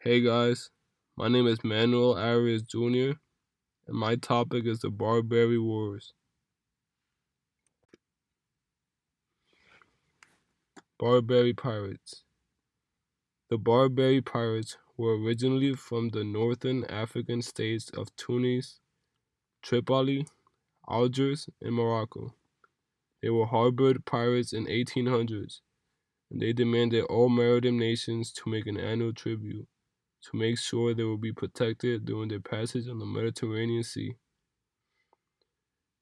Hey guys, my name is Manuel Arias Jr., and my topic is the Barbary Wars. Barbary Pirates. The Barbary Pirates were originally from the northern African states of Tunis, Tripoli, Algiers, and Morocco. They were harbored pirates in 1800s, and they demanded all maritime nations to make an annual tribute to make sure they would be protected during their passage on the Mediterranean Sea.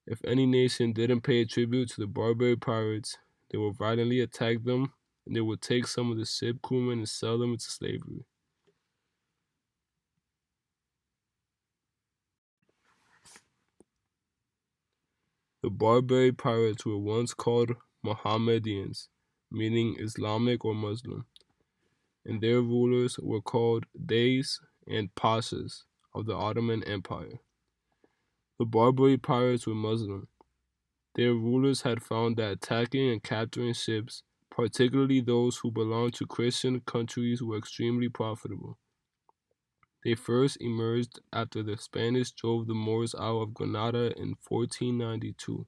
If any nation didn't pay tribute to the Barbary pirates, they would violently attack them and they would take some of the ship crewmen and sell them into slavery. The Barbary pirates were once called Mohammedans, meaning Islamic or Muslim, and their rulers were called Deys and Pashas of the Ottoman Empire. The Barbary pirates were Muslim. Their rulers had found that attacking and capturing ships, particularly those who belonged to Christian countries, were extremely profitable. They first emerged after the Spanish drove the Moors out of Granada in 1492.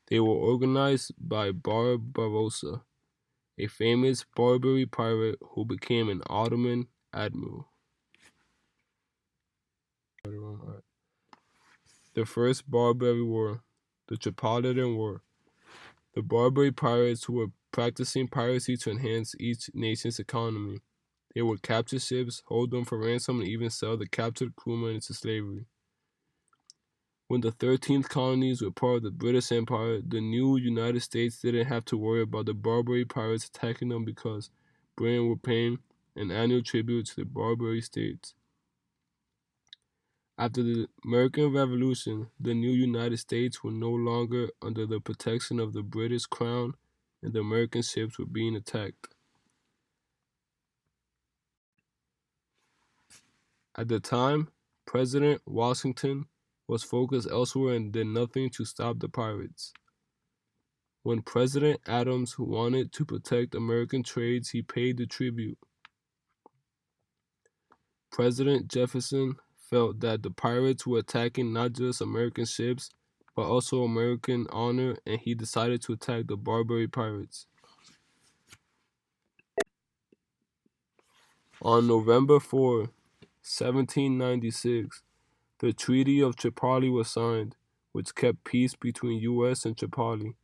They were organized by Barbarossa, a famous Barbary pirate who became an Ottoman admiral. The First Barbary War, the Tripolitan War. The Barbary pirates who were practicing piracy to enhance each nation's economy. They would capture ships, hold them for ransom, and even sell the captured crewmen into slavery. When the 13th colonies were part of the British Empire, the new United States didn't have to worry about the Barbary pirates attacking them because Britain were paying an annual tribute to the Barbary states. After the American Revolution, the new United States were no longer under the protection of the British Crown, and the American ships were being attacked. At the time, President Washington was focused elsewhere and did nothing to stop the pirates. When President Adams wanted to protect American trades, he paid the tribute. President Jefferson felt that the pirates were attacking not just American ships, but also American honor, and he decided to attack the Barbary pirates. On November 4, 1796, the Treaty of Tripoli was signed, which kept peace between U.S. and Tripoli.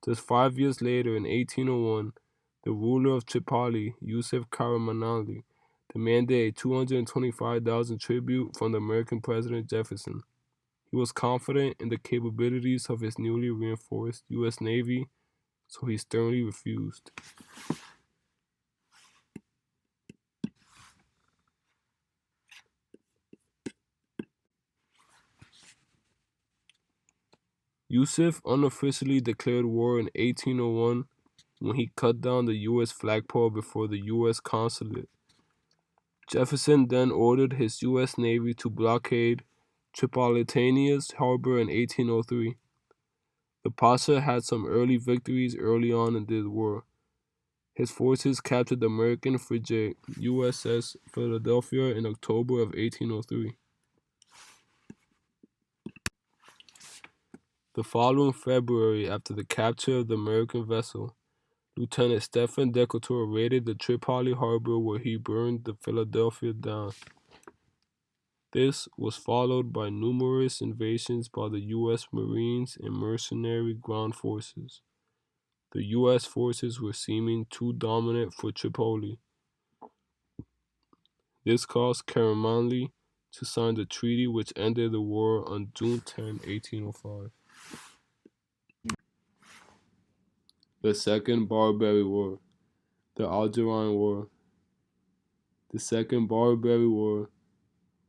Just 5 years later, in 1801, the ruler of Tripoli, Yusuf Karamanli, demanded a 225,000 tribute from the American President Jefferson. He was confident in the capabilities of his newly reinforced U.S. Navy, so he sternly refused. Yusuf unofficially declared war in 1801 when he cut down the U.S. flagpole before the U.S. consulate. Jefferson then ordered his U.S. Navy to blockade Tripolitania's harbor in 1803. The Pasha had some early victories early on in the war. His forces captured the American frigate USS Philadelphia in October of 1803. The following February, after the capture of the American vessel, Lieutenant Stephen Decatur raided the Tripoli harbor where he burned the Philadelphia down. This was followed by numerous invasions by the U.S. Marines and mercenary ground forces. The U.S. forces were seeming too dominant for Tripoli. This caused Karamanli to sign the treaty which ended the war on June 10, 1805. The Second Barbary War, the Algerine War. The Second Barbary War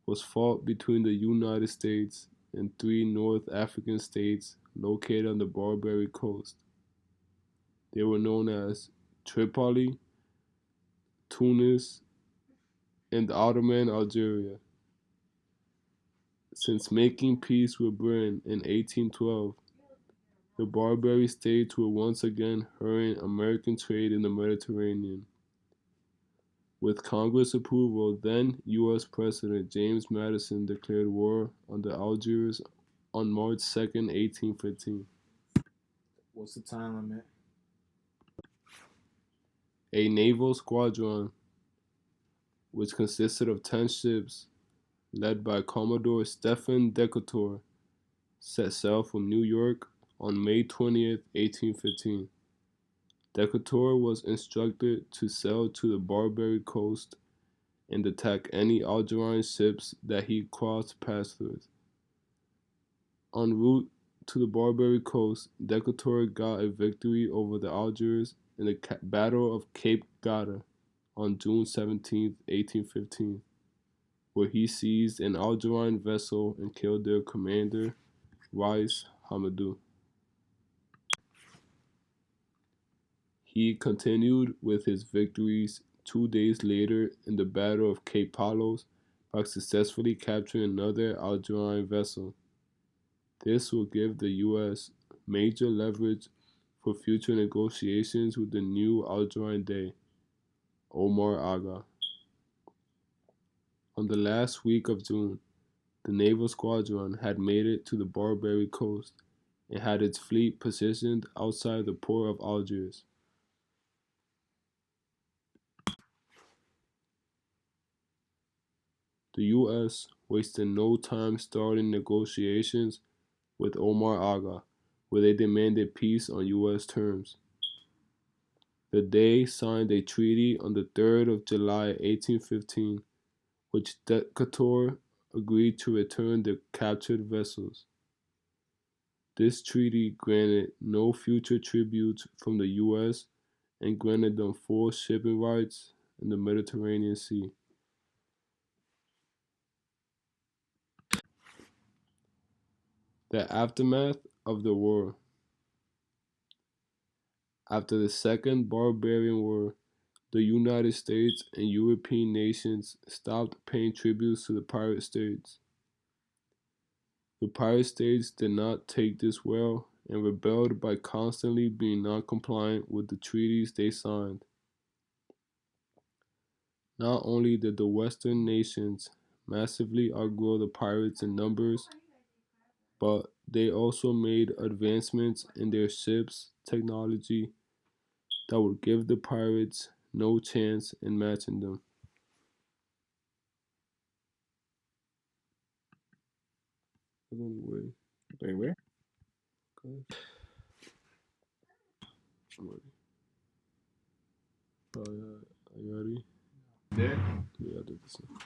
was fought between the United States and three North African states located on the Barbary coast. They were known as Tripoli, Tunis, and Ottoman Algeria. Since making peace with Britain in 1812, the Barbary states were once again hurrying American trade in the Mediterranean. With Congress approval, then U.S. President James Madison declared war on the Algiers on March 2nd, 1815. What's the time limit? A naval squadron, which consisted of 10 ships, led by Commodore Stephen Decatur, set sail from New York on May 20th, 1815. Decatur was instructed to sail to the Barbary coast and attack any Algerine ships that he crossed paths with. En route to the Barbary coast, Decatur got a victory over the Algiers in the Battle of Cape Gata on June 17th, 1815, where he seized an Algerine vessel and killed their commander, Rais Hamadou. He continued with his victories 2 days later in the Battle of Cape Palos by successfully capturing another Algerine vessel. This will give the U.S. major leverage for future negotiations with the new Algerine Dey, Omar Aga. On the last week of June, the naval squadron had made it to the Barbary coast and had its fleet positioned outside the port of Algiers. The U.S. wasted no time starting negotiations with Omar Aga, where they demanded peace on U.S. terms. The Dey signed a treaty on the 3rd of July, 1815, which Decatur agreed to return the captured vessels. This treaty granted no future tributes from the U.S. and granted them full shipping rights in the Mediterranean Sea. The aftermath of the war. After the Second Barbary War, the United States and European nations stopped paying tributes to the pirate states. The pirate states did not take this well and rebelled by constantly being non-compliant with the treaties they signed. Not only did the Western nations massively outgrow the pirates in numbers, but they also made advancements in their ships' technology that would give the pirates no chance in matching them. Anyway, Wait, where? okay, I'm ready. Are you ready? There. Yeah, I did the same.